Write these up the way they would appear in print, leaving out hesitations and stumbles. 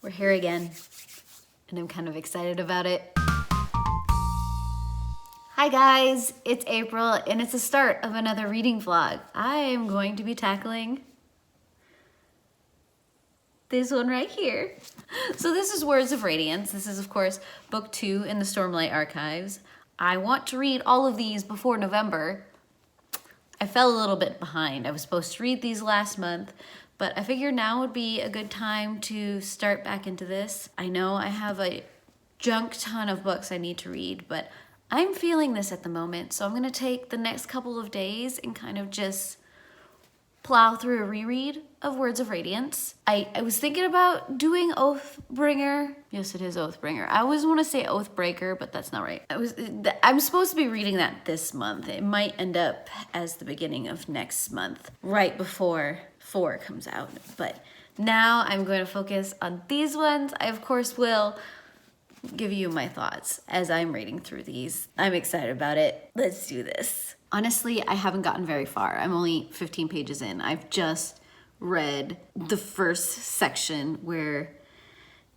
We're here again, and I'm kind of excited about it. Hi guys, it's April, and it's the start of another reading vlog. I am going to be tackling this one right here. So this is Words of Radiance. This is, of course, book 2 in the Stormlight Archives. I want to read all of these before November. I fell a little bit behind. I was supposed to read these last month, but I figured now would be a good time to start back into this. I know I have a junk ton of books I need to read, but I'm feeling this at the moment, so I'm gonna take the next couple of days and kind of just plow through a reread of Words of Radiance. I was thinking about doing Oathbringer. Yes, it is Oathbringer. I always want to say Oathbreaker, but that's not right. I'm supposed to be reading that this month. It might end up as the beginning of next month, right before 4 comes out. But now I'm going to focus on these ones. I, of course, will give you my thoughts as I'm reading through these. I'm excited about it. Let's do this. Honestly, I haven't gotten very far. I'm only 15 pages in. I've just read the first section where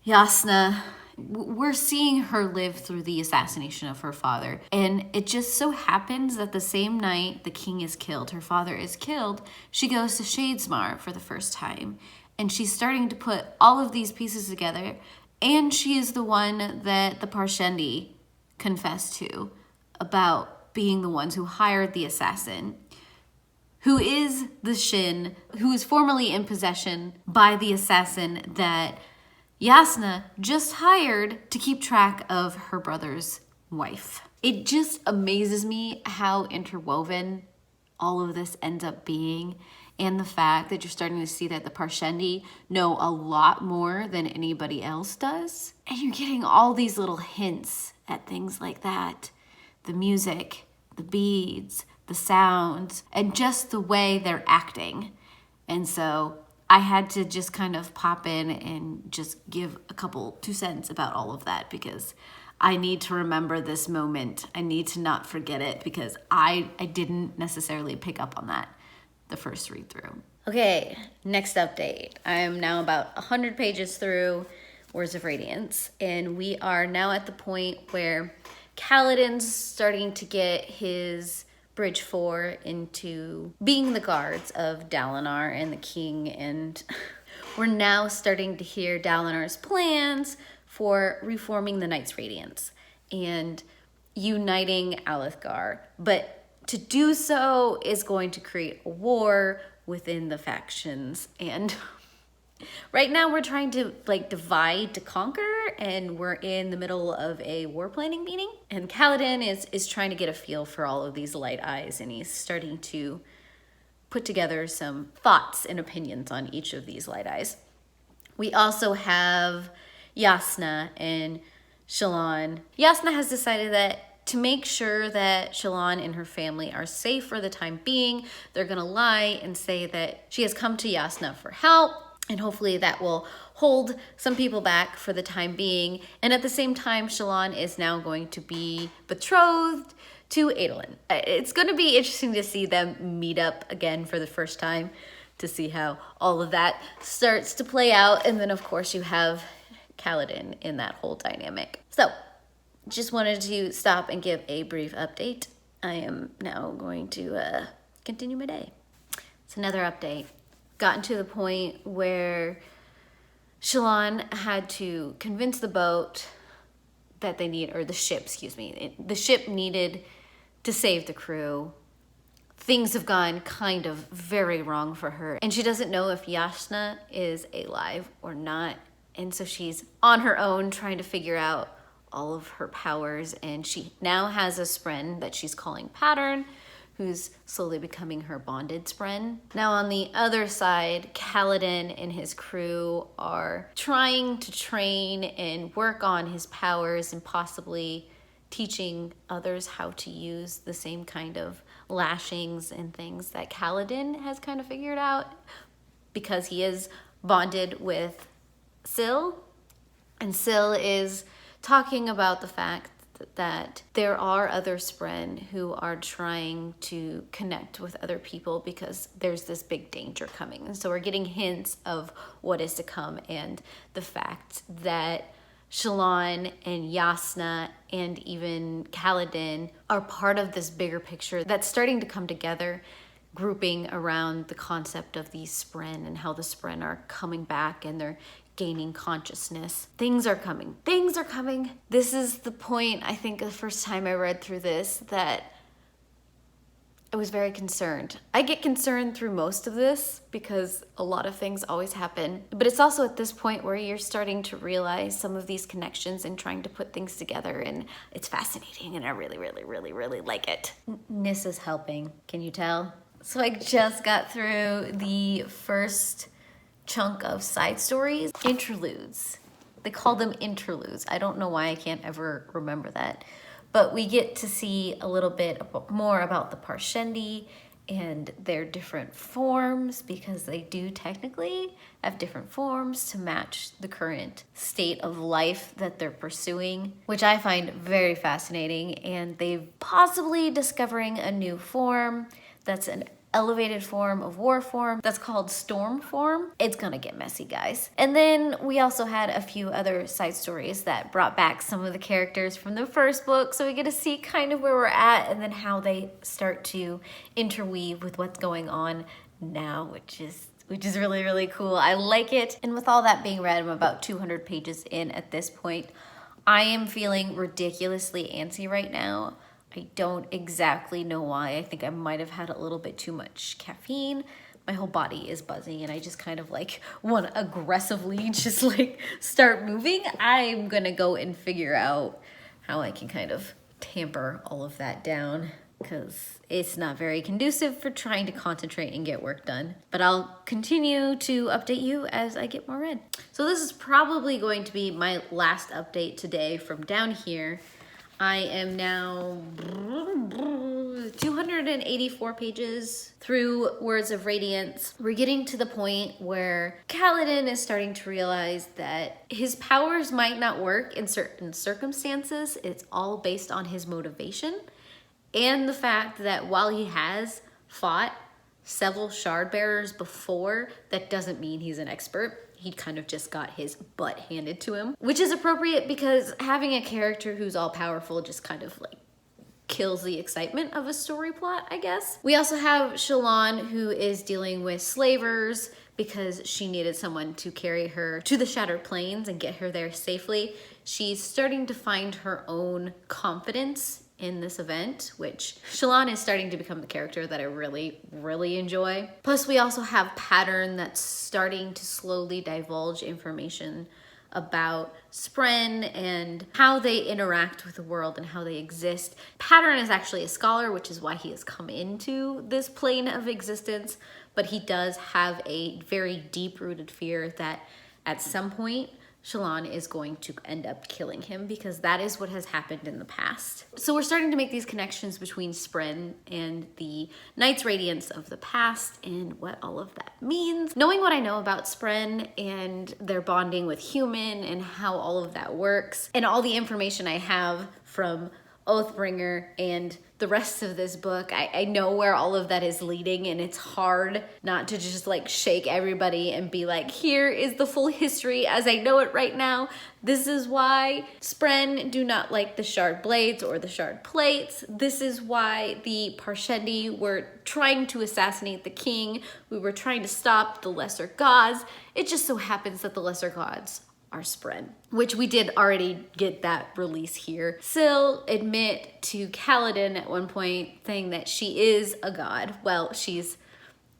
Yasna, we're seeing her live through the assassination of her father. And it just so happens that the same night the king is killed, her father is killed, she goes to Shadesmar for the first time. And she's starting to put all of these pieces together. And she is the one that the Parshendi confessed to about being the ones who hired the assassin, who is the Shin, who is formerly in possession by the assassin that Yasna just hired to keep track of her brother's wife. It just amazes me how interwoven all of this ends up being, and the fact that you're starting to see that the Parshendi know a lot more than anybody else does. And you're getting all these little hints at things like that. The music, the beads, the sounds, and just the way they're acting. And so I had to just kind of pop in and just give a couple 2 cents about all of that, because I need to remember this moment. I need to not forget it, because I didn't necessarily pick up on that the first read through. Okay, next update. I am now about 100 pages through Words of Radiance, and we are now at the point where Kaladin's starting to get his Bridge 4 into being the guards of Dalinar and the king, and we're now starting to hear Dalinar's plans for reforming the Knights Radiance and uniting Alethkar. But to do so is going to create a war within the factions, and right now we're trying to divide to conquer, and we're in the middle of a war planning meeting, and Kaladin is trying to get a feel for all of these light eyes, and he's starting to put together some thoughts and opinions on each of these light eyes. We also have Yasna and Shalon. Yasna has decided that to make sure that Shalon and her family are safe for the time being, they're gonna lie and say that she has come to Yasna for help, and hopefully that will hold some people back for the time being. And at the same time, Shalon is now going to be betrothed to Adolin. It's going to be interesting to see them meet up again for the first time, to see how all of that starts to play out. And then, of course, you have Kaladin in that whole dynamic. So, just wanted to stop and give a brief update. I am now going to continue my day. It's another update. Gotten to the point where Shalon had to convince the boat that they need, or the ship, excuse me. The ship needed to save the crew. Things have gone kind of very wrong for her, and she doesn't know if Yasna is alive or not. And so she's on her own trying to figure out all of her powers, and she now has a spren that she's calling Pattern, who's slowly becoming her bonded spren. Now on the other side, Kaladin and his crew are trying to train and work on his powers and possibly teaching others how to use the same kind of lashings and things that Kaladin has kind of figured out, because he is bonded with Syl, and Syl is talking about the fact that there are other Spren who are trying to connect with other people because there's this big danger coming. And so we're getting hints of what is to come, and the fact that Shalon and Yasna and even Kaladin are part of this bigger picture that's starting to come together, grouping around the concept of these Spren and how the Spren are coming back and they're gaining consciousness. Things are coming. Things are coming. This is the point, I think, the first time I read through this, that I was very concerned. I get concerned through most of this because a lot of things always happen. But it's also at this point where you're starting to realize some of these connections and trying to put things together, and it's fascinating, and I really, really, really, really like it. Nis is helping. Can you tell? So I just got through the first chunk of side stories. Interludes. They call them interludes. I don't know why I can't ever remember that. But we get to see a little bit more about the Parshendi and their different forms, because they do technically have different forms to match the current state of life that they're pursuing, which I find very fascinating. And they've possibly discovering a new form that's an elevated form of war form that's called storm form. It's gonna get messy, guys. And then we also had a few other side stories that brought back some of the characters from the first book, so we get to see kind of where we're at and then how they start to interweave with what's going on now, which is really, really cool. I like it. And with all that being read, I'm about 200 pages in at this point. I am feeling ridiculously antsy right now. I don't exactly know why. I think I might have had a little bit too much caffeine. My whole body is buzzing and I just kind of like want to aggressively just like start moving. I'm gonna go and figure out how I can kind of tamper all of that down, because it's not very conducive for trying to concentrate and get work done. But I'll continue to update you as I get more read. So this is probably going to be my last update today from down here. I am now 284 pages through Words of Radiance. We're getting to the point where Kaladin is starting to realize that his powers might not work in certain circumstances. It's all based on his motivation, and the fact that while he has fought several shard bearers before, that doesn't mean he's an expert. He kind of just got his butt handed to him, which is appropriate because having a character who's all powerful just kind of like kills the excitement of a story plot, I guess. We also have Shalon, who is dealing with slavers because she needed someone to carry her to the Shattered Plains and get her there safely. She's starting to find her own confidence in this event, which Shalon is starting to become the character that I really, really enjoy. Plus, we also have Pattern that's starting to slowly divulge information about Spren and how they interact with the world and how they exist. Pattern is actually a scholar, which is why he has come into this plane of existence, but he does have a very deep-rooted fear that at some point Shalon is going to end up killing him, because that is what has happened in the past. So we're starting to make these connections between Spren and the Knights Radiance of the past and what all of that means. Knowing what I know about Spren and their bonding with human and how all of that works, and all the information I have from Oathbringer and the rest of this book, I know where all of that is leading, and it's hard not to just like shake everybody and be like, here is the full history as I know it right now. This is why Spren do not like the shard blades or the shard plates. This is why the Parshendi were trying to assassinate the king. We were trying to stop the lesser gods. It just so happens that the lesser gods are Spren, which we did already get that release here. Syl admit to Kaladin at one point saying that she is a god. Well, she's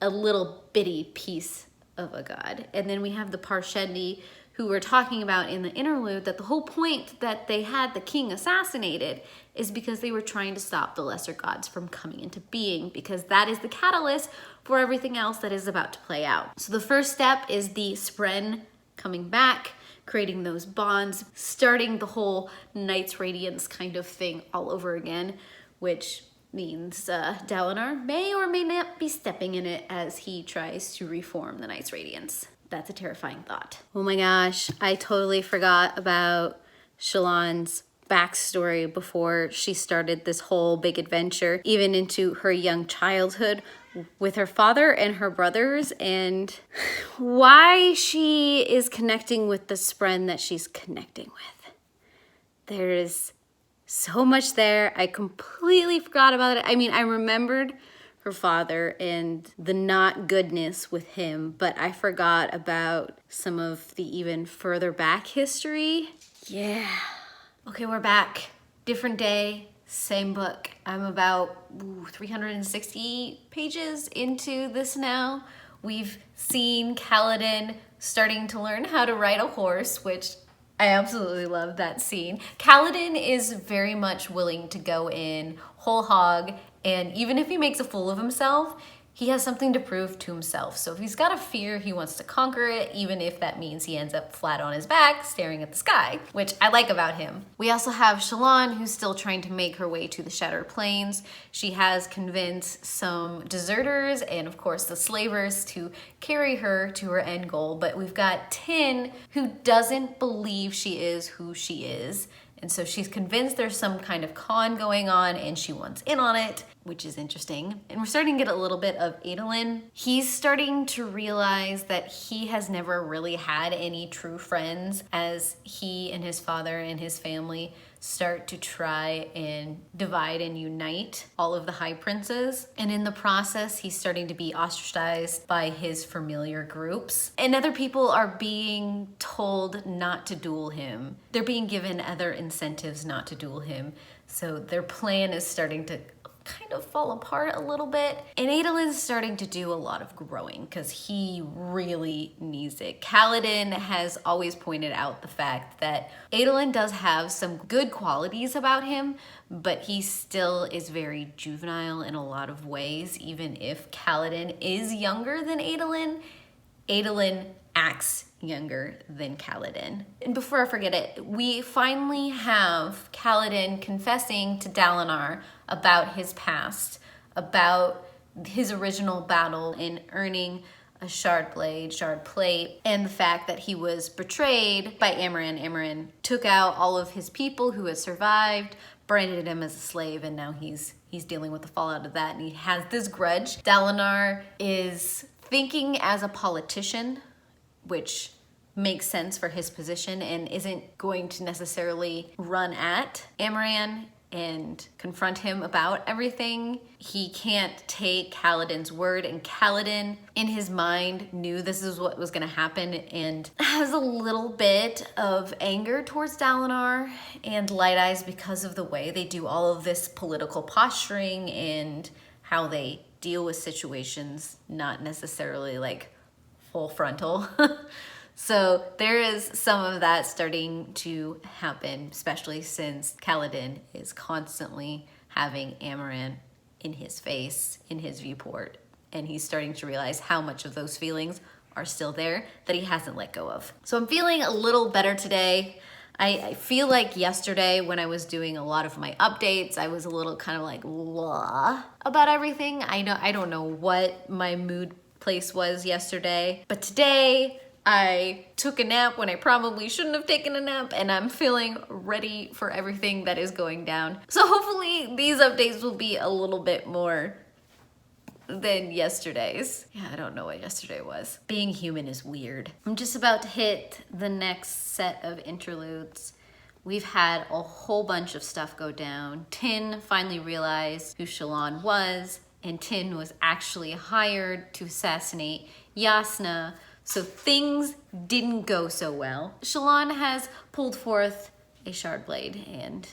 a little bitty piece of a god. And then we have the Parshendi, who we're talking about in the interlude, that the whole point that they had the king assassinated is because they were trying to stop the lesser gods from coming into being, because that is the catalyst for everything else that is about to play out. So the first step is the Spren coming back, creating those bonds, starting the whole Knights Radiance kind of thing all over again, which means Dalinar may or may not be stepping in it as he tries to reform the Knights Radiance. That's a terrifying thought. Oh my gosh, I totally forgot about Shalon's backstory before she started this whole big adventure, even into her young childhood with her father and her brothers, and why she is connecting with the Spren that she's connecting with. There's so much there. I completely forgot about it. I mean, I remembered her father and the not goodness with him, but I forgot about some of the even further back history. Yeah. Okay, we're back. Different day, same book. I'm about 360 pages into this now. We've seen Kaladin starting to learn how to ride a horse, which I absolutely love that scene. Kaladin is very much willing to go in whole hog, and even if he makes a fool of himself, he has something to prove to himself. So if he's got a fear, he wants to conquer it, even if that means he ends up flat on his back, staring at the sky, which I like about him. We also have Shalon, who's still trying to make her way to the Shattered Plains. She has convinced some deserters and of course the slavers to carry her to her end goal, but we've got Tin, who doesn't believe she is who she is. And so she's convinced there's some kind of con going on and she wants in on it, which is interesting. And we're starting to get a little bit of Adolin. He's starting to realize that he has never really had any true friends as he and his father and his family start to try and divide and unite all of the High Princes. And in the process, he's starting to be ostracized by his familiar groups. And other people are being told not to duel him. They're being given other incentives not to duel him. So their plan is starting to kind of fall apart a little bit. And Adolin's starting to do a lot of growing because he really needs it. Kaladin has always pointed out the fact that Adolin does have some good qualities about him, but he still is very juvenile in a lot of ways. Even if Kaladin is younger than Adolin, Adolin acts younger than Kaladin. And before I forget it, we finally have Kaladin confessing to Dalinar about his past, about his original battle in earning a shard plate, and the fact that he was betrayed by Amaran. Amaran took out all of his people who had survived, branded him as a slave, and now he's dealing with the fallout of that, and he has this grudge. Dalinar is thinking as a politician, which makes sense for his position, and isn't going to necessarily run at Amaran and confront him about everything. He can't take Kaladin's word, and Kaladin in his mind knew this is what was going to happen and has a little bit of anger towards Dalinar and Light Eyes because of the way they do all of this political posturing and how they deal with situations, not necessarily like full frontal. So there is some of that starting to happen, especially since Kaladin is constantly having Amaran in his face, in his viewport, and he's starting to realize how much of those feelings are still there that he hasn't let go of. So I'm feeling a little better today. I feel like yesterday when I was doing a lot of my updates, I was a little kind of like blah about everything. I don't know what my mood place was yesterday, but today I took a nap when I probably shouldn't have taken a nap, and I'm feeling ready for everything that is going down. So hopefully these updates will be a little bit more than yesterday's. Yeah, I don't know what yesterday was. Being human is weird. I'm just about to hit the next set of interludes. We've had a whole bunch of stuff go down. Tin finally realized who Shalon was, and Tin was actually hired to assassinate Yasna. So things didn't go so well. Shalon has pulled forth a shard blade, and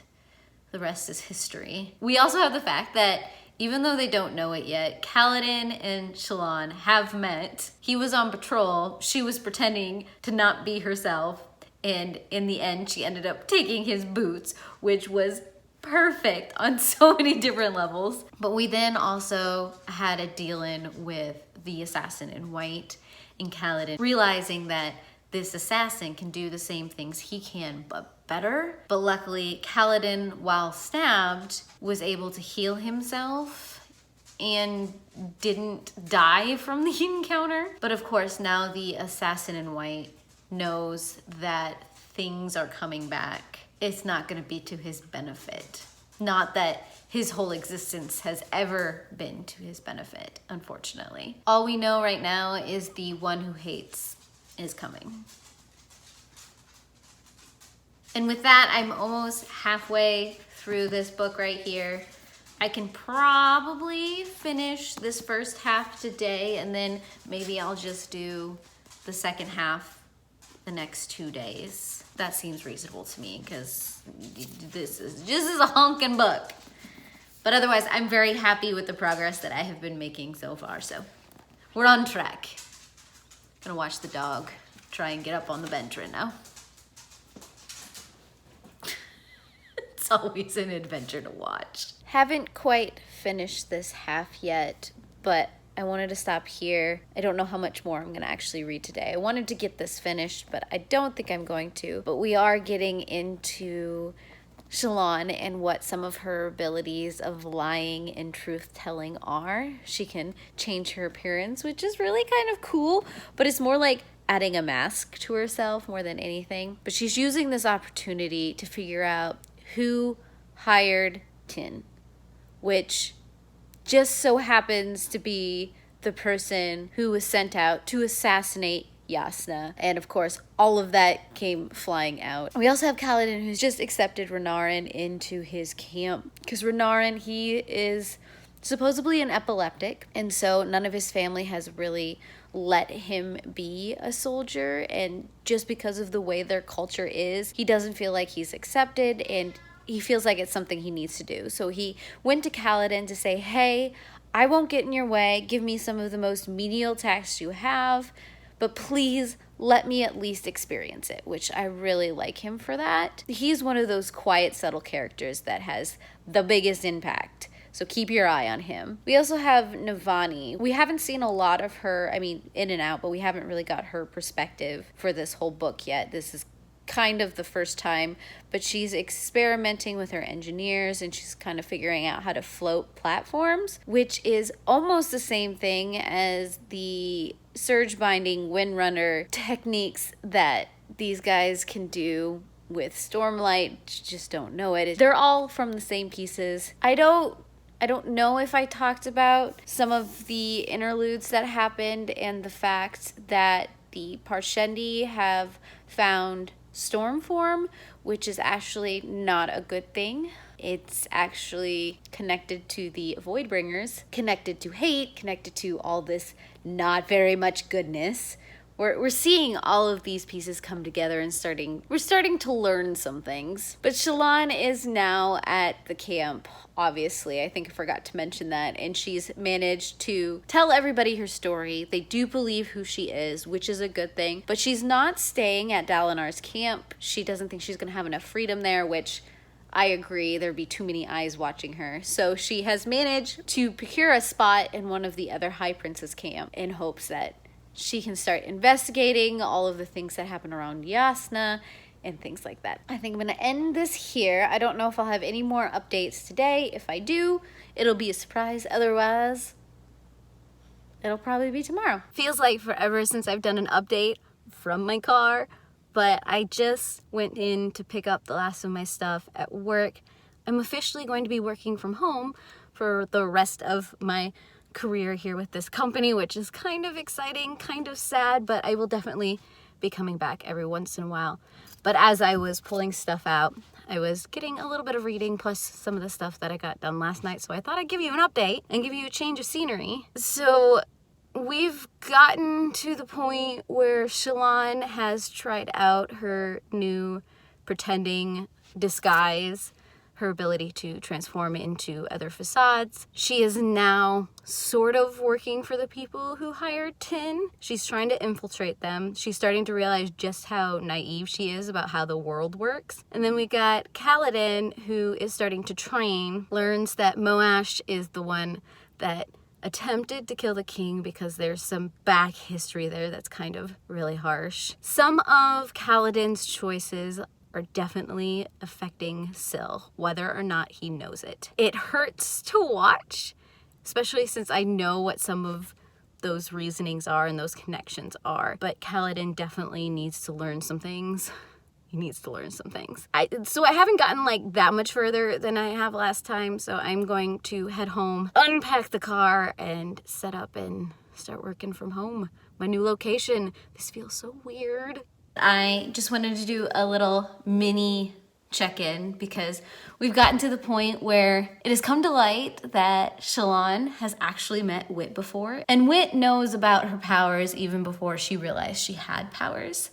the rest is history. We also have the fact that even though they don't know it yet, Kaladin and Shalon have met. He was on patrol. She was pretending to not be herself. And in the end, she ended up taking his boots, which was perfect on so many different levels. But we then also had a deal-in with the assassin in white, and Kaladin realizing that this assassin can do the same things he can, but better. But luckily, Kaladin, while stabbed, was able to heal himself and didn't die from the encounter. But of course, now the assassin in white knows that things are coming back it's not going to be to his benefit. Not that his whole existence has ever been to his benefit, unfortunately. All we know right now is the one who hates is coming. And with that, I'm almost halfway through this book right here. I can probably finish this first half today, and then maybe I'll just do the second half the next 2 days. That seems reasonable to me because this is a honking book. But otherwise, I'm very happy with the progress that I have been making so far. So we're on track. Gonna watch the dog try and get up on the bench right now. It's always an adventure to watch. Haven't quite finished this half yet, but I wanted to stop here. I don't know how much more I'm gonna actually read today. I wanted to get this finished, but I don't think I'm going to. But we are getting into Shalon and what some of her abilities of lying and truth-telling are. She can change her appearance, which is really kind of cool, but it's more like adding a mask to herself more than anything. But she's using this opportunity to figure out who hired Tin, which just so happens to be the person who was sent out to assassinate Yasna. And of course, all of that came flying out. We also have Kaladin, who's just accepted Renarin into his camp. Because Renarin, he is supposedly an epileptic, and so none of his family has really let him be a soldier, and just because of the way their culture is, he doesn't feel like he's accepted, and he feels like it's something he needs to do. So he went to Kaladin to say, hey, I won't get in your way, give me some of the most menial tasks you have, but please let me at least experience it, which I really like him for that. He's one of those quiet, subtle characters that has the biggest impact. So keep your eye on him. We also have Nivani. We haven't seen a lot of her, I mean, in and out, but we haven't really got her perspective for this whole book yet. This is kind of the first time, but she's experimenting with her engineers and she's kind of figuring out how to float platforms, which is almost the same thing as the surge binding windrunner techniques that these guys can do with Stormlight. Just don't know it. They're all from the same pieces. I don't know if I talked about some of the interludes that happened and the fact that the Parshendi have found storm form, which is actually not a good thing. It's actually connected to the Voidbringers, connected to hate, connected to all this not very much goodness. We're seeing all of these pieces come together and we're starting to learn some things. But Shalon is now at the camp, obviously. I think I forgot to mention that. And she's managed to tell everybody her story. They do believe who she is, which is a good thing. But she's not staying at Dalinar's camp. She doesn't think she's going to have enough freedom there, which I agree. There'd be too many eyes watching her. So she has managed to procure a spot in one of the other High Prince's camp in hopes that she can start investigating all of the things that happen around Yasna and things like that. I think I'm going to end this here. I don't know if I'll have any more updates today. If I do, it'll be a surprise. Otherwise, it'll probably be tomorrow. Feels like forever since I've done an update from my car, but I just went in to pick up the last of my stuff at work. I'm officially going to be working from home for the rest of my career here with this company, which is kind of exciting, kind of sad, but I will definitely be coming back every once in a while. But as I was pulling stuff out, I was getting a little bit of reading plus some of the stuff that I got done last night, so I thought I'd give you an update and give you a change of scenery. So we've gotten to the point where Shalon has tried out her new pretending disguise, her ability to transform into other facades. She is now sort of working for the people who hired Tin. She's trying to infiltrate them. She's starting to realize just how naive she is about how the world works. And then we got Kaladin, who is starting to train, learns that Moash is the one that attempted to kill the king because there's some back history there that's kind of really harsh. Some of Kaladin's choices are definitely affecting Syl, whether or not he knows it. It hurts to watch, especially since I know what some of those reasonings are and those connections are, but Kaladin definitely needs to learn some things he needs to learn some things. So I haven't gotten like that much further than I have last time, so I'm going to head home, unpack the car, and set up and start working from home. My new location. This feels so weird. I just wanted to do a little mini check-in because we've gotten to the point where it has come to light that Shalon has actually met Wit before, and Wit knows about her powers even before she realized she had powers.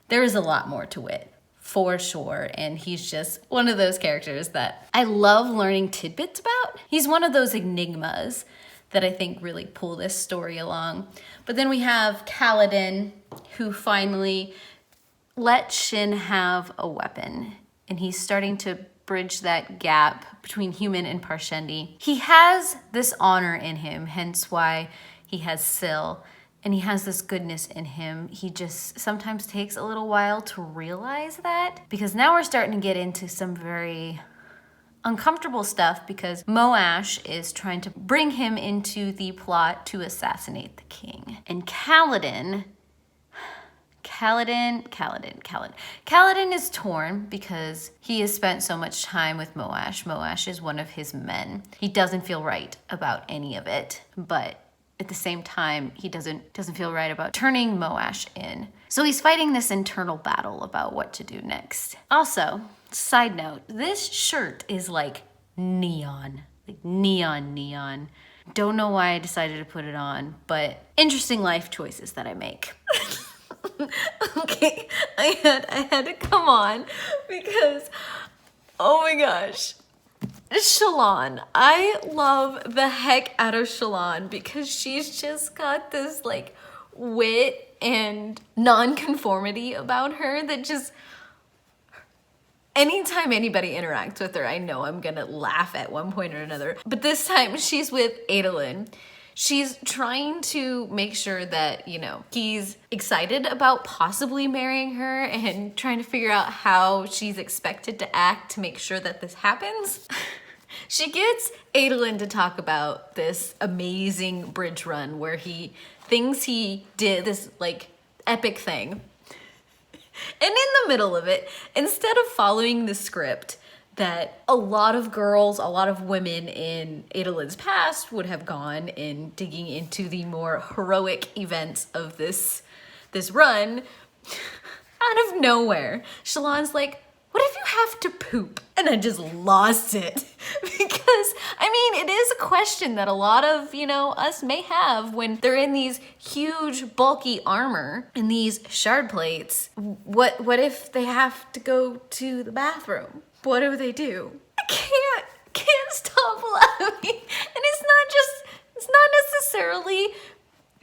There is a lot more to Wit, for sure, and he's just one of those characters that I love learning tidbits about. He's one of those enigmas that I think really pull this story along. But then we have Kaladin, who finally let Shin have a weapon, and he's starting to bridge that gap between human and Parshendi. He has this honor in him, hence why he has Syl, and he has this goodness in him. He just sometimes takes a little while to realize that, because now we're starting to get into some very uncomfortable stuff because Moash is trying to bring him into the plot to assassinate the king. And Kaladin is torn because he has spent so much time with Moash. Moash is one of his men. He doesn't feel right about any of it, but at the same time, he doesn't feel right about turning Moash in. So he's fighting this internal battle about what to do next. Also, side note, this shirt is like neon. Like neon. Don't know why I decided to put it on, but interesting life choices that I make. Okay, I had to come on because, oh my gosh, Shalon. I love the heck out of Shalon because she's just got this like wit and non-conformity about her that just, anytime anybody interacts with her, I know I'm gonna laugh at one point or another. But this time she's with Adolin. She's trying to make sure that, you know, he's excited about possibly marrying her and trying to figure out how she's expected to act to make sure that this happens. She gets Adolin to talk about this amazing bridge run where he thinks he did this like epic thing. And in the middle of it, instead of following the script that a lot of girls, a lot of women in Adolin's past would have gone in digging into the more heroic events of this run, out of nowhere, Shalon's like, what if you have to poop? And I just lost it. Because, I mean, it is a question that a lot of, you know, us may have when they're in these huge, bulky armor and these shard plates. What if they have to go to the bathroom? What do they do? I can't stop laughing. And it's not necessarily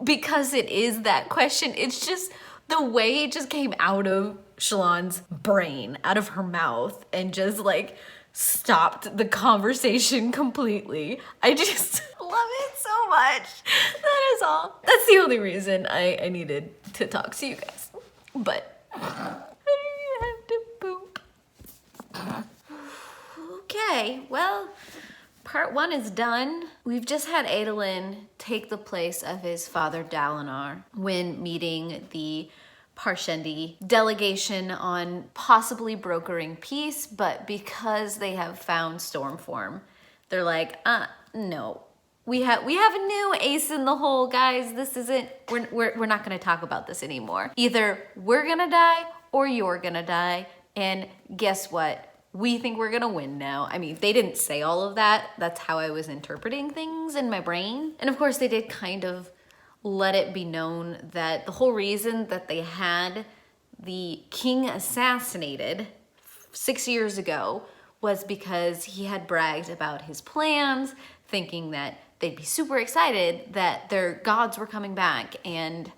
because it is that question. It's just the way it just came out of Shalon's brain, out of her mouth, and just like stopped the conversation completely. I just love it so much. That is all. That's the only reason I needed to talk to you guys. But I have to poop. Okay, well, part 1 is done. We've just had Adolin take the place of his father Dalinar when meeting the Parshendi delegation on possibly brokering peace, but because they have found Stormform, they're like, no. We have a new ace in the hole, guys. This isn't, we're not gonna talk about this anymore. Either we're gonna die or you're gonna die, and guess what? We think we're gonna win now. I mean, they didn't say all of that. That's how I was interpreting things in my brain. And of course they did kind of let it be known that the whole reason that they had the king assassinated 6 years ago was because he had bragged about his plans, thinking that they'd be super excited that their gods were coming back, and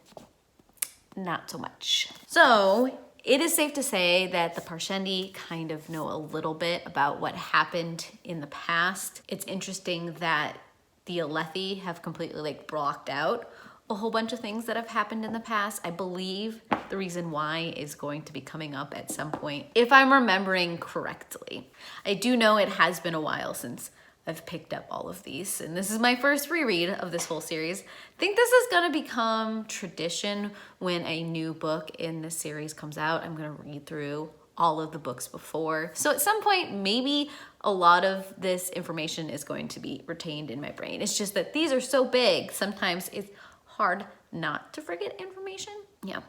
not so much. So it is safe to say that the Parshendi kind of know a little bit about what happened in the past. It's interesting that the Alethi have completely like blocked out a whole bunch of things that have happened in the past. I believe the reason why is going to be coming up at some point, if I'm remembering correctly. I do know it has been a while since I've picked up all of these, and this is my first reread of this whole series. I think this is gonna become tradition when a new book in this series comes out. I'm gonna read through all of the books before. So at some point, maybe a lot of this information is going to be retained in my brain. It's just that these are so big, sometimes it's hard not to forget information. Yeah,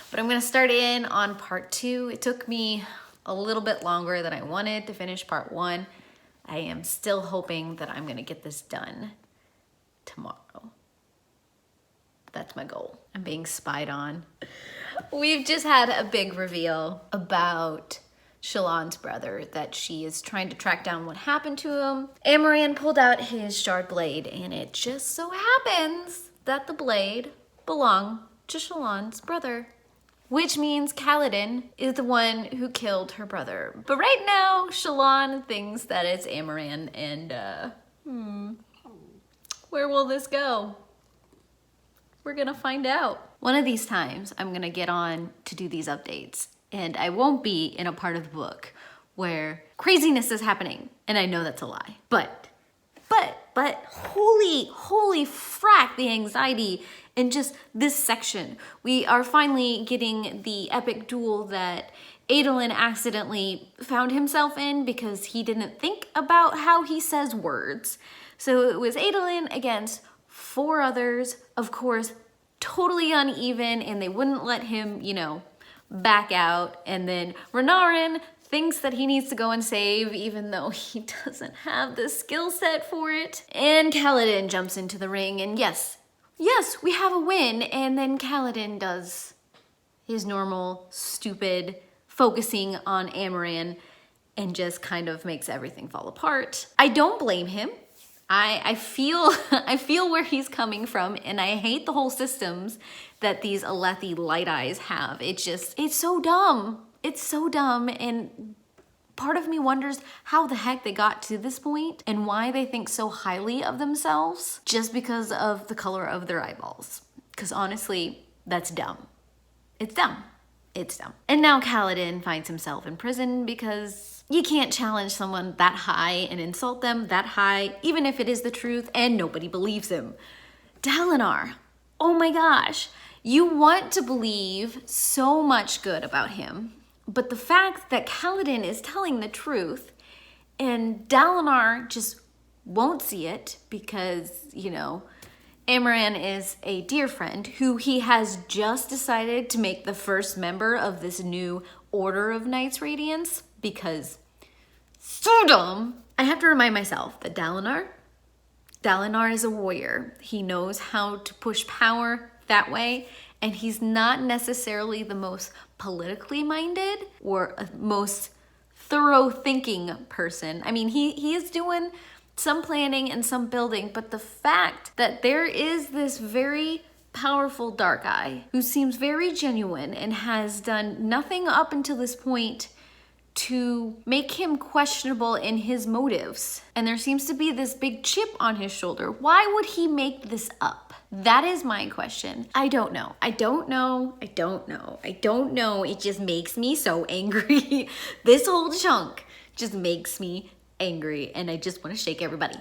but I'm gonna start in on part 2. It took me a little bit longer than I wanted to finish part 1. I am still hoping that I'm gonna get this done tomorrow. That's my goal. I'm being spied on. We've just had a big reveal about Shalon's brother, that she is trying to track down what happened to him. Amaran pulled out his shard blade, and it just so happens that the blade belonged to Shalon's brother, which means Kaladin is the one who killed her brother. But right now, Shalon thinks that it's Amaran, and where will this go? We're gonna find out. One of these times, I'm gonna get on to do these updates, and I won't be in a part of the book where craziness is happening, and I know that's a lie. But holy frack, the anxiety in just this section. We are finally getting the epic duel that Adolin accidentally found himself in because he didn't think about how he says words. So it was Adolin against 4 others, of course, totally uneven, and they wouldn't let him, back out. And then Renarin thinks that he needs to go and save, even though he doesn't have the skill set for it. And Kaladin jumps into the ring, and yes, we have a win. And then Kaladin does his normal, stupid, focusing on Amaran, and just kind of makes everything fall apart. I don't blame him. I feel where he's coming from, and I hate the whole systems that these Alethi Light Eyes have. It's so dumb. It's so dumb, and part of me wonders how the heck they got to this point and why they think so highly of themselves just because of the color of their eyeballs. Because honestly, that's dumb. It's dumb. It's dumb. And now Kaladin finds himself in prison because you can't challenge someone that high and insult them that high, even if it is the truth and nobody believes him. Dalinar, oh my gosh, you want to believe so much good about him, but the fact that Kaladin is telling the truth and Dalinar just won't see it because, Amaran is a dear friend who he has just decided to make the first member of this new Order of Knights Radiance, because so dumb. I have to remind myself that Dalinar is a warrior. He knows how to push power that way, and he's not necessarily the most politically minded or most thorough thinking person. I mean, he is doing some planning and some building, but the fact that there is this very powerful dark eye who seems very genuine and has done nothing up until this point to make him questionable in his motives, and there seems to be this big chip on his shoulder. Why would he make this up? That is my question. I don't know. It just makes me so angry. This whole chunk just makes me angry, and I just want to shake everybody.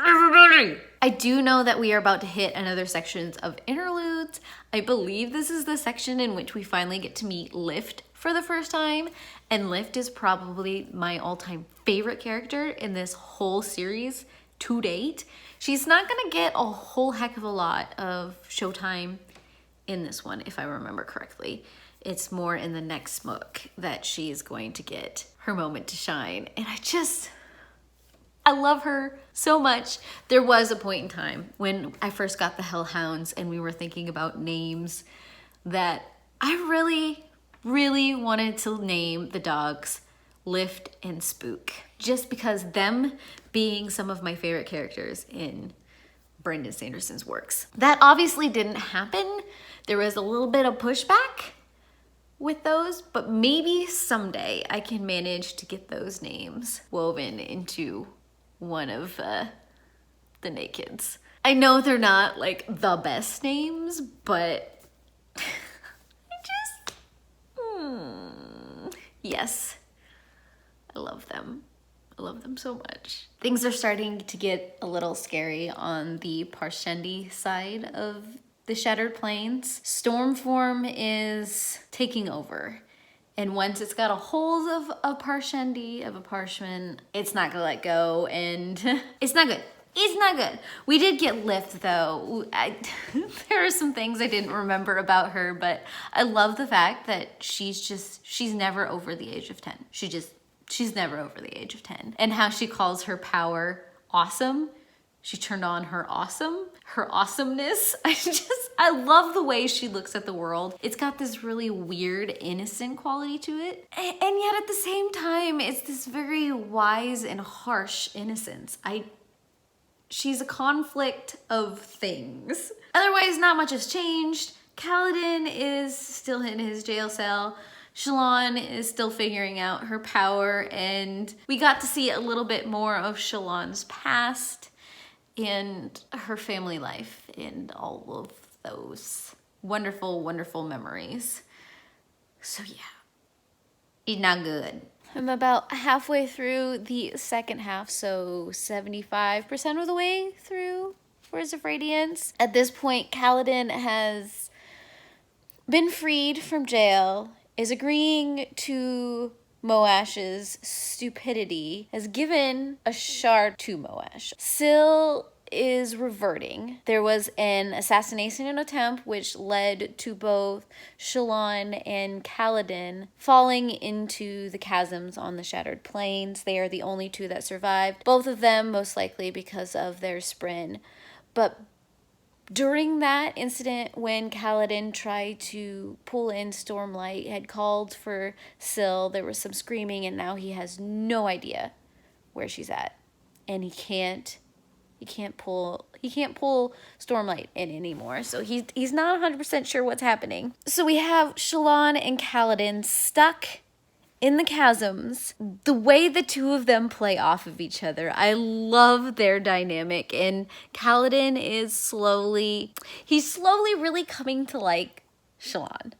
I do know that we are about to hit another sections of Interludes. I believe this is the section in which we finally get to meet Lift for the first time, and Lift is probably my all-time favorite character in this whole series to date. She's not gonna get a whole heck of a lot of showtime in this one, if I remember correctly. It's more in the next book that she is going to get her moment to shine, and I love her so much. There was a point in time when I first got the Hellhounds and we were thinking about names that I really wanted to name the dogs Lift and Spook, just because them being some of my favorite characters in Brandon Sanderson's works. That obviously didn't happen. There was a little bit of pushback with those, but maybe someday I can manage to get those names woven into one of the Nakeds. I know they're not like the best names, but yes, I love them. I love them so much. Things are starting to get a little scary on the Parshendi side of the Shattered Plains. Stormform is taking over, And once it's got a hold of a Parshendi, of a Parshman, it's not gonna let go, and it's not good. It's not good. We did get Lift though. There are some things I didn't remember about her, but I love the fact that she's never over the age of 10. She's never over the age of 10. And how she calls her power awesome. She turned on her awesomeness. I love the way she looks at the world. It's got this really weird, innocent quality to it. And yet at the same time, it's this very wise and harsh innocence. She's a conflict of things. Otherwise, not much has changed. Kaladin is still in his jail cell. Shalon is still figuring out her power, and we got to see a little bit more of Shalon's past and her family life and all of those wonderful, wonderful memories. So yeah, it's not good. I'm about halfway through the second half, so 75% of the way through Words of Radiance. At this point, Kaladin has been freed from jail, is agreeing to Moash's stupidity, has given a shard to Moash. Syl is reverting. There was an assassination attempt which led to both Shalon and Kaladin falling into the chasms on the Shattered Plains. They are the only two that survived, both of them most likely because of their Sprin. But during that incident, when Kaladin tried to pull in Stormlight, had called for Syl, there was some screaming, and now he has no idea where she's at. And he can't pull Stormlight in anymore. So he's not 100% sure what's happening. So we have Shalon and Kaladin stuck in the chasms. The way the two of them play off of each other, I love their dynamic. And Kaladin is slowly really coming to like Shalon.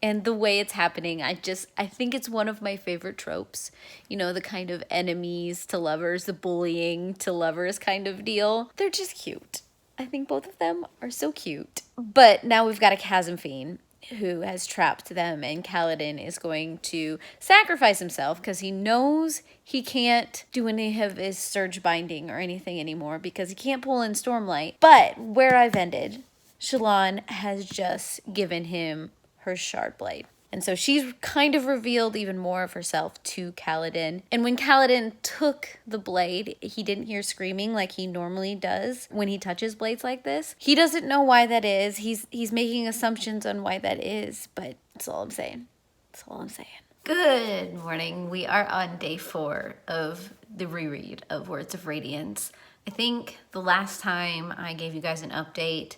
And the way it's happening, I think it's one of my favorite tropes. You know, the kind of enemies to lovers, the bullying to lovers kind of deal. They're just cute. I think both of them are so cute. But now we've got a chasm fiend who has trapped them, and Kaladin is going to sacrifice himself because he knows he can't do any of his surge binding or anything anymore because he can't pull in Stormlight. But where I've ended, Shalon has just given him her shard blade. And so she's kind of revealed even more of herself to Kaladin. And when Kaladin took the blade, he didn't hear screaming like he normally does when he touches blades like this. He doesn't know why that is. He's making assumptions on why that is, but that's all I'm saying. That's all I'm saying. Good morning. We are on day 4 of the reread of Words of Radiance. I think the last time I gave you guys an update,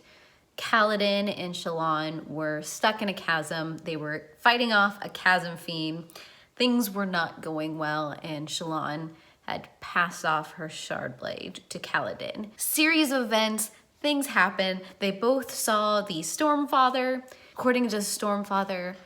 Kaladin and Shalon were stuck in a chasm. They were fighting off a chasm fiend. Things were not going well, and Shalon had passed off her shard blade to Kaladin. Series of events, things happen. They both saw the Stormfather. According to Stormfather,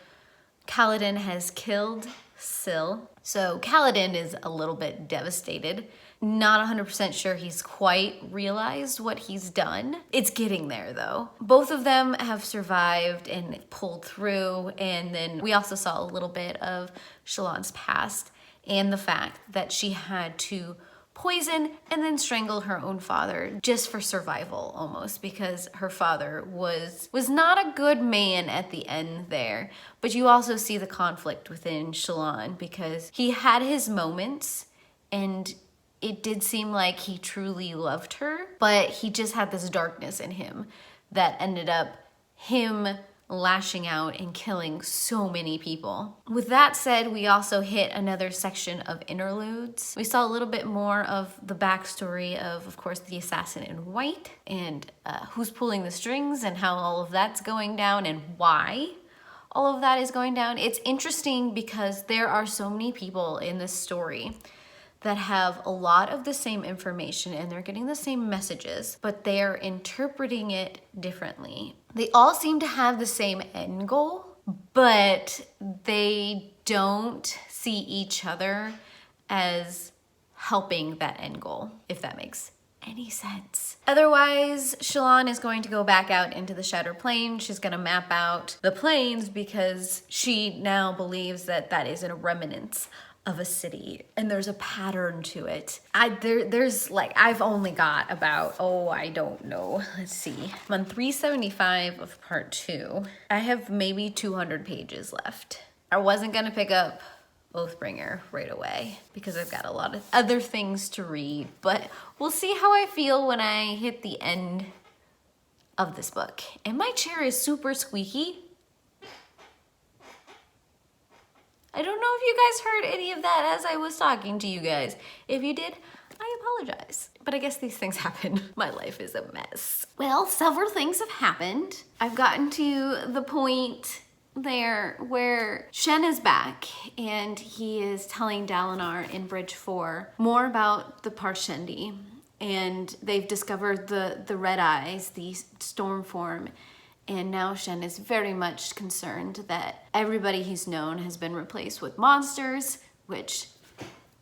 Kaladin has killed Syl. So Kaladin is a little bit devastated. Not 100% sure he's quite realized what he's done. It's getting there though. Both of them have survived and pulled through, and then we also saw a little bit of Shalon's past and the fact that she had to poison and then strangle her own father just for survival almost, because her father was not a good man at the end there. But you also see the conflict within Shalon because he had his moments and it did seem like he truly loved her, but he just had this darkness in him that ended up him lashing out and killing so many people. With that said, we also hit another section of Interludes. We saw a little bit more of the backstory of course, the assassin in white and who's pulling the strings and how all of that's going down and why all of that is going down. It's interesting because there are so many people in this story that have a lot of the same information and they're getting the same messages, but they're interpreting it differently. They all seem to have the same end goal, but they don't see each other as helping that end goal, if that makes any sense. Otherwise, Shalon is going to go back out into the Shattered Plain. She's going to map out the plains because she now believes that that is a remnant of a city and there's a pattern to it. There's like, I've only got about, I don't know. Let's see. I'm on 375 of part 2. I have maybe 200 pages left. I wasn't going to pick up Oathbringer right away because I've got a lot of other things to read, but we'll see how I feel when I hit the end of this book. And my chair is super squeaky. I don't know if you guys heard any of that as I was talking to you guys. If you did, I apologize. But I guess these things happen. My life is a mess. Well, several things have happened. I've gotten to the point there where Shen is back and he is telling Dalinar in Bridge 4 more about the Parshendi, and they've discovered the red eyes, the storm form, and now Shen is very much concerned that everybody he's known has been replaced with monsters, which,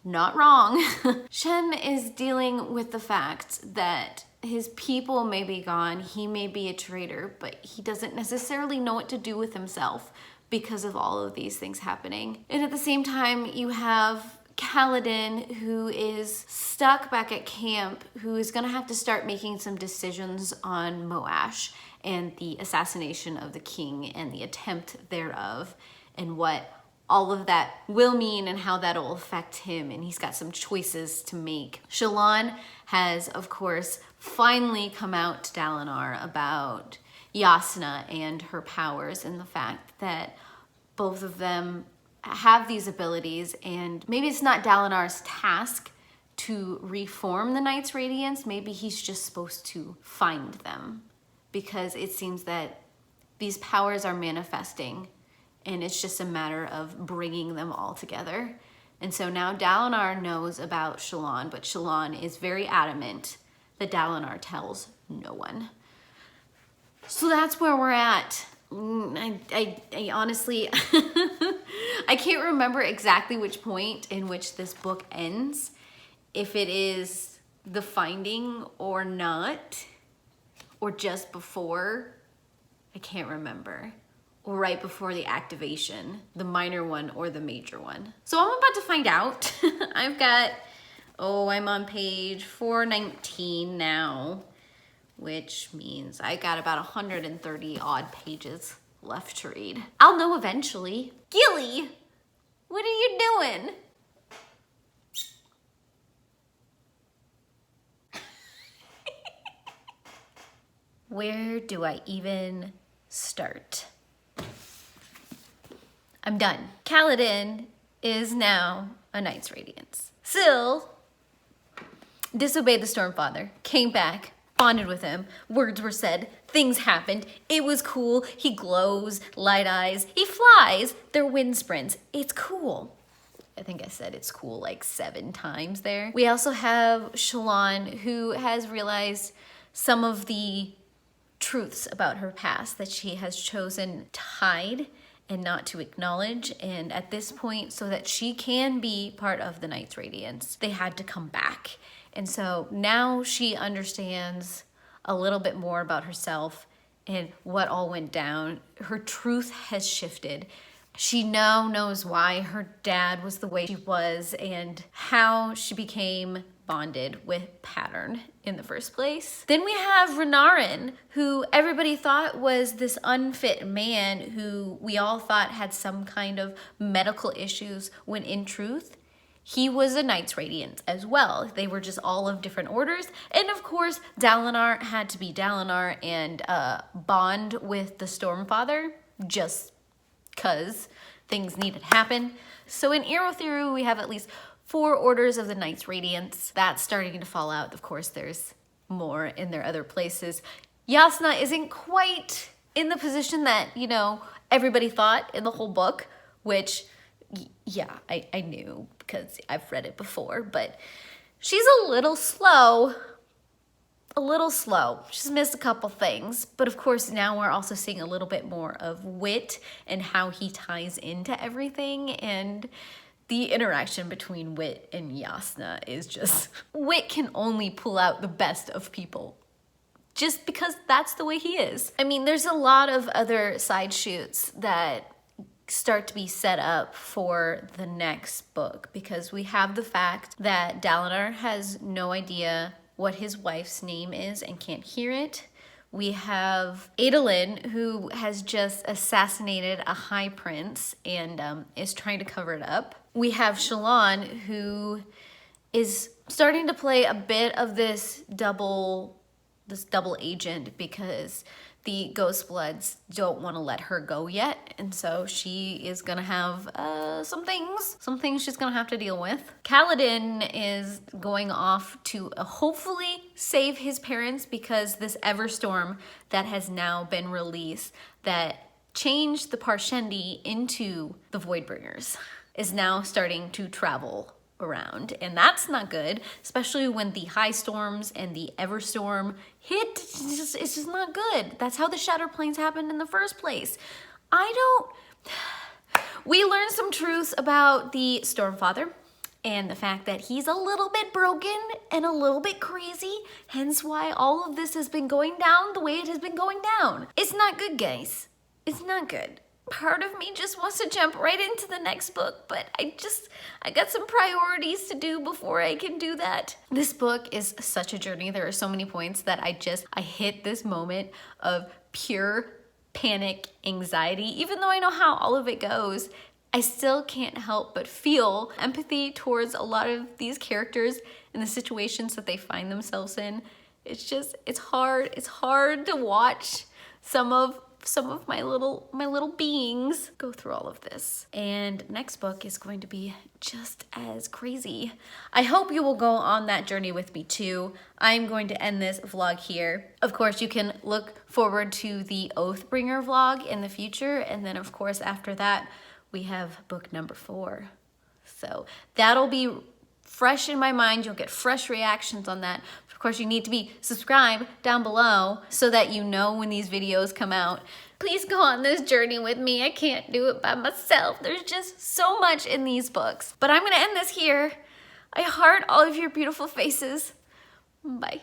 not wrong. Shen is dealing with the fact that his people may be gone, he may be a traitor, but he doesn't necessarily know what to do with himself because of all of these things happening. And at the same time, you have Kaladin, who is stuck back at camp, who is gonna have to start making some decisions on Moash and the assassination of the king and the attempt thereof, and what all of that will mean and how that'll affect him, and he's got some choices to make. Shalon has, of course, finally come out to Dalinar about Yasna and her powers and the fact that both of them have these abilities, and maybe it's not Dalinar's task to reform the Knights Radiance, maybe he's just supposed to find them, because it seems that these powers are manifesting and it's just a matter of bringing them all together. And so now Dalinar knows about Shalon, but Shalon is very adamant that Dalinar tells no one. So that's where we're at. I honestly, I can't remember exactly which point in which this book ends, if it is the finding or not, or just before, I can't remember. Or right before the activation, the minor one or the major one. So I'm about to find out. I've got, I'm on page 419 now, which means I got about 130 odd pages left to read. I'll know eventually. Gilly, what are you doing? Where do I even start? I'm done. Kaladin is now a Knight's Radiance. Syl disobeyed the Stormfather, came back, bonded with him, words were said, things happened, it was cool, he glows, light eyes, he flies, they're wind sprints, it's cool. I think I said it's cool like 7 times there. We also have Shalon, who has realized some of the truths about her past that she has chosen to hide and not to acknowledge, and at this point, so that she can be part of the Knight's Radiance, they had to come back. And so now she understands a little bit more about herself and what all went down. Her truth has shifted. She now knows why her dad was the way she was and how she became bonded with Pattern in the first place. Then we have Renarin, who everybody thought was this unfit man who we all thought had some kind of medical issues, when in truth, he was a Knight's Radiance as well. They were just all of different orders. And of course, Dalinar had to be Dalinar and bond with the Stormfather, just cause things needed to happen. So in Erothiru, we have at least 4 orders of the Knight's Radiance. That's starting to fall out. Of course, there's more in their other places. Yasna isn't quite in the position that, everybody thought in the whole book, which, yeah, I knew because I've read it before, but she's a little slow. She's missed a couple things, but of course now we're also seeing a little bit more of Wit and how he ties into everything, and The interaction between Wit and Yasna is just... Wit can only pull out the best of people, just because that's the way he is. I mean, there's a lot of other side shoots that start to be set up for the next book, because we have the fact that Dalinar has no idea what his wife's name is and can't hear it. We have Adolin, who has just assassinated a high prince and is trying to cover it up. We have Shalon, who is starting to play a bit of this double agent, because the Ghostbloods don't want to let her go yet, and so she is gonna have some things she's gonna have to deal with. Kaladin is going off to hopefully save his parents, because this Everstorm that has now been released that changed the Parshendi into the Voidbringers is now starting to travel around, and that's not good, especially when the high storms and the Everstorm hit. It's just not good. That's how the Shatter Planes happened in the first place. We learned some truths about the Stormfather and the fact that he's a little bit broken and a little bit crazy, hence why all of this has been going down the way it has been going down. It's not good, guys. It's not good. Part of me just wants to jump right into the next book, but I got some priorities to do before I can do that. This book is such a journey. There are so many points that I hit this moment of pure panic anxiety. Even though I know how all of it goes, I still can't help but feel empathy towards a lot of these characters and the situations that they find themselves in. It's hard to watch some of my little beings go through all of this. And next book is going to be just as crazy. I hope you will go on that journey with me too. I'm going to end this vlog here. Of course, you can look forward to the Oathbringer vlog in the future, and then of course after that we have book number 4. So that'll be fresh in my mind. You'll get fresh reactions on that. Of course, you need to be subscribed down below so that you know when these videos come out. Please go on this journey with me. I can't do it by myself. There's just so much in these books. But I'm gonna end this here. I heart all of your beautiful faces. Bye.